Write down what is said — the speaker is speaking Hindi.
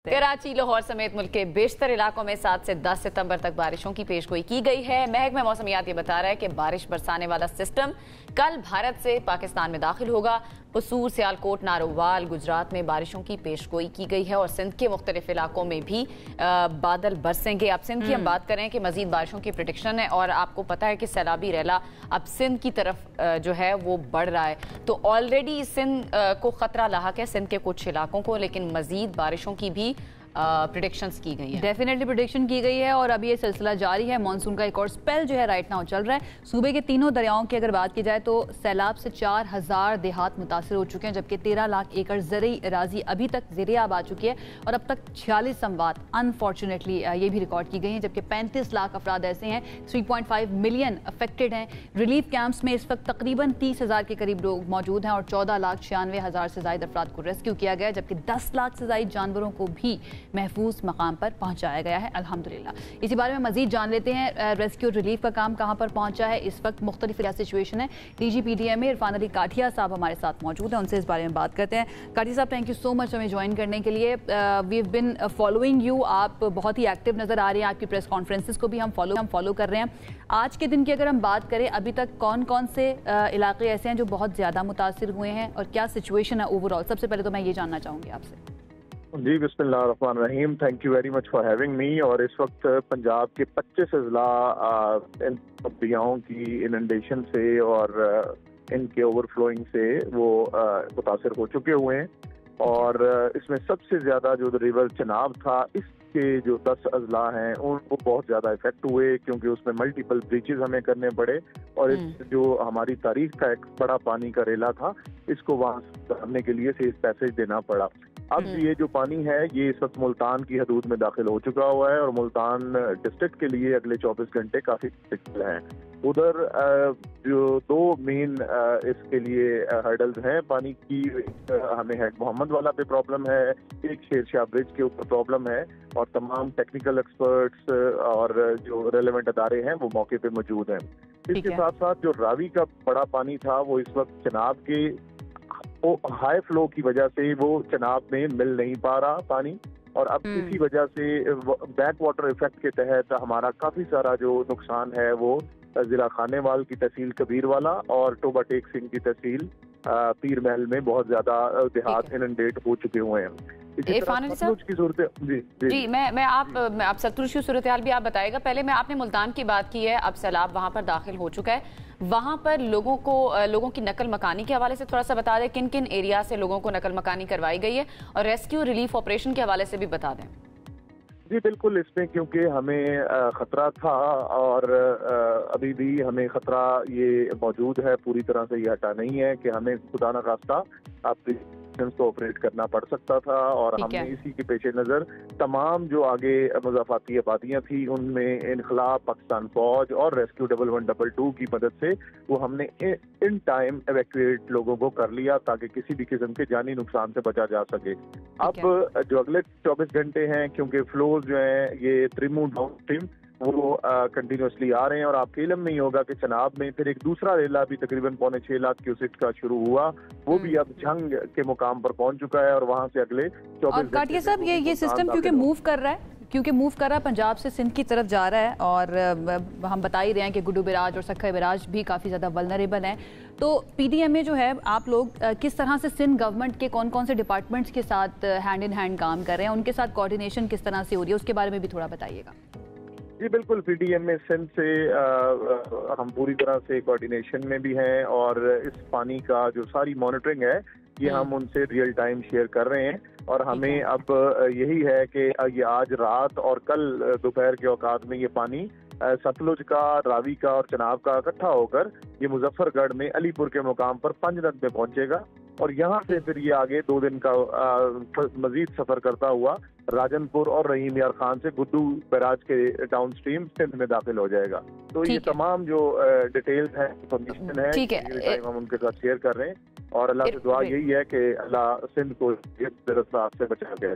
कराची, लाहौर समेत मुल्क के बेशतर इलाकों में 7 से 10 सितंबर तक बारिशों की पेशगोई की गई है। महकमा मौसमियात ये बता रहा है कि बारिश बरसाने वाला सिस्टम कल भारत से पाकिस्तान में दाखिल होगा। कसूर, सियालकोट, नारोवाल, गुजरात में बारिशों की पेशगोई की गई है और सिंध के मुख्तलिफ इलाकों में भी बादल बरसेंगे। अब सिंध की हम बात करें कि मजीद बारिशों की प्रेडिक्शन है और आपको पता है कि सैलाबी रैला अब सिंध की तरफ जो है वो बढ़ रहा है। तो ऑलरेडी सिंध को खतरा लाहक है, सिंध के कुछ इलाकों को, लेकिन मजीद बारिशों की भी प्रेडिक्शंस की गई है। डेफिनेटली प्रेडिक्शन की गई है और अभी ये सिलसिला जारी है। मानसून का एक और स्पेल जो है राइट नाउ चल रहा है। सूबे के तीनों दरियाओं की अगर बात की जाए तो सैलाब से 4000 देहात मुतासर हो चुके हैं, जबकि 13 लाख एकड़ ज़रई अराजी अभी तक ज़ेरे-आब आ चुकी है और अब तक 46 अमवात अनफॉर्चुनेटली ये भी रिकॉर्ड की गई हैं, जबकि 35 लाख अफराद ऐसे हैं, 3.5 मिलियन अफेक्टेड हैं। रिलीफ कैंप्स में इस वक्त तकरीबन 30,000 के करीब लोग मौजूद हैं और 14,96,000 से ज़ायद अफराद को रेस्क्यू किया गया, जबकि 10 लाख से ज़ायद जानवरों को भी महफूज मकाम पर पहुंचाया गया है अल्हम्दुलिल्लाह। इसी बारे में मजीद जान लेते हैं रेस्क्यू रिलीफ का काम कहां पर पहुंचा है, इस वक्त मुख्तलिफ क्या सिचुएशन है। DGPDMA इरफान अली काठिया साहब हमारे साथ मौजूद हैं, उनसे इस बारे में बात करते हैं। काठिया साहब, थैंक यू सो मच हमें ज्वाइन करने के लिए। We have been following you, आप बहुत ही एक्टिव नजर आ रहे हैं, आपकी प्रेस कॉन्फ्रेंसेस को भी हम फॉलो कर रहे हैं। आज के दिन की अगर हम बात करें, अभी तक कौन कौन से इलाके ऐसे हैं जो बहुत ज्यादा मुतासिर हुए हैं और क्या सिचुएशन है ओवरऑल? सबसे पहले तो मैं ये जानना चाहूंगी आपसे। जी, बिस्मिल्लाहिर्रहमानिर्रहीम, thank you very much for having me. और इस वक्त पंजाब के 25 अजला इन दरियाओं की इनंडेशन से और इनके ओवरफ्लोइंग से वो मुतासर हो चुके हुए हैं और इसमें सबसे ज़्यादा जो रिवर चनाब था, इसके जो 10 अजला हैं उनको बहुत ज़्यादा इफेक्ट हुए, क्योंकि उसमें मल्टीपल ब्रीचेज हमें करने पड़े और इस जो हमारी तारीख का एक बड़ा पानी का रेला था, इसको वहाँ सुधारने के लिए सेफ पैसेज देना पड़ा। अब ये जो पानी है ये इस वक्त मुल्तान की हदूद में दाखिल हो चुका हुआ है और मुल्तान डिस्ट्रिक्ट के लिए अगले 24 घंटे काफी क्रिटिकल हैं। उधर जो दो मेन इसके लिए हर्डल्स हैं पानी की, हमें हैड मोहम्मद वाला पे प्रॉब्लम है, एक शेरशाह ब्रिज के ऊपर प्रॉब्लम है और तमाम टेक्निकल एक्सपर्ट्स और जो रेलेवेंट अदारे हैं वो मौके पे मौजूद हैं। इसके साथ साथ जो रावी का बड़ा पानी था वो इस वक्त चनाब के हाई फ्लो की वजह से वो चनाब में मिल नहीं पा रहा पानी और अब इसी वजह से बैक वाटर इफेक्ट के तहत हमारा काफी सारा जो नुकसान है वो जिला खानेवाल की तहसील कबीरवाला और टोबा टेक सिंह की तहसील पीर महल में बहुत ज्यादा देहात इनंडेट हो चुके हुए हैं। सतलुज की सूरत जी मैं आप सतलुज की सूरत हाल भी आप बताएगा। पहले मैं आपने मुल्तान की बात की है, अब सैलाब वहां पर दाखिल हो चुका है, वहां पर लोगों की नकल मकानी के हवाले से थोड़ा सा बता दें, किन किन एरिया से लोगों को नकल मकानी करवाई गई है और रेस्क्यू रिलीफ ऑपरेशन के हवाले से भी बता दें। जी बिल्कुल, इसमें क्योंकि हमें खतरा था और अभी भी हमें खतरा ये मौजूद है, पूरी तरह से ये हटा नहीं है कि हमें खुदा न खास्ता को ऑपरेट करना पड़ सकता था और हमने इसी के पेश नज़र तमाम जो आगे मुज़ाफ़ाती आबादियाँ थी उनमें इनखलाब, पाकिस्तान फौज और रेस्क्यू 1112 की मदद से वो हमने इन टाइम एवैक्यूएट लोगों को कर लिया ताकि किसी भी किस्म के जानी नुकसान से बचा जा सके। अब जो अगले 24 घंटे हैं, क्योंकि फ्लोज जो हैं ये त्रिमू डाउन स्ट्रीम वो कंटिन्यूसली आ रहे हैं और आपके इल्म नहीं होगा कि चनाब में फिर एक दूसरा रेला भी तकरीबन 6.25 लाख क्यूसेक का शुरू हुआ, वो भी अब झंग के मुकाम पर पहुंच चुका है और वहां से अगले 24 घंटे। काठिया साहब, ये सिस्टम क्योंकि मूव कर रहा है पंजाब से सिंध की तरफ जा रहा है और हम बता ही रहे हैं कि गुड्डू बिराज और सक्खर बिराज भी काफ़ी ज़्यादा वल्नरेबल हैं, तो PDMA जो है आप लोग किस तरह से सिंध गवर्नमेंट के कौन कौन से डिपार्टमेंट्स के साथ हैंड इन हैंड काम कर रहे हैं, उनके साथ कोऑर्डिनेशन किस तरह से हो रही है, उसके बारे में भी थोड़ा बताइएगा। जी बिल्कुल, PDMA सिंध से हम पूरी तरह से कोऑर्डिनेशन में भी हैं और इस पानी का जो सारी मॉनिटरिंग है ये हम उनसे रियल टाइम शेयर कर रहे हैं और हमें अब यही है कि ये आज रात और कल दोपहर के औकात में ये पानी सतलुज का, रावी का और चनाब का इकट्ठा होकर ये मुजफ्फरगढ़ में अलीपुर के मुकाम पर पंजनद में पहुंचेगा और यहाँ से फिर ये आगे 2 दिन का मजीद सफर करता हुआ राजनपुर और रहीम यार खान से गुड्डू बैराज के डाउन स्ट्रीम सिंध में दाखिल हो जाएगा। तो ये तमाम जो डिटेल्स है, इंफॉर्मेशन है, हम उनके साथ शेयर कर रहे हैं और अल्लाह से दुआ यही है कि अल्लाह सिंध को से बचा के।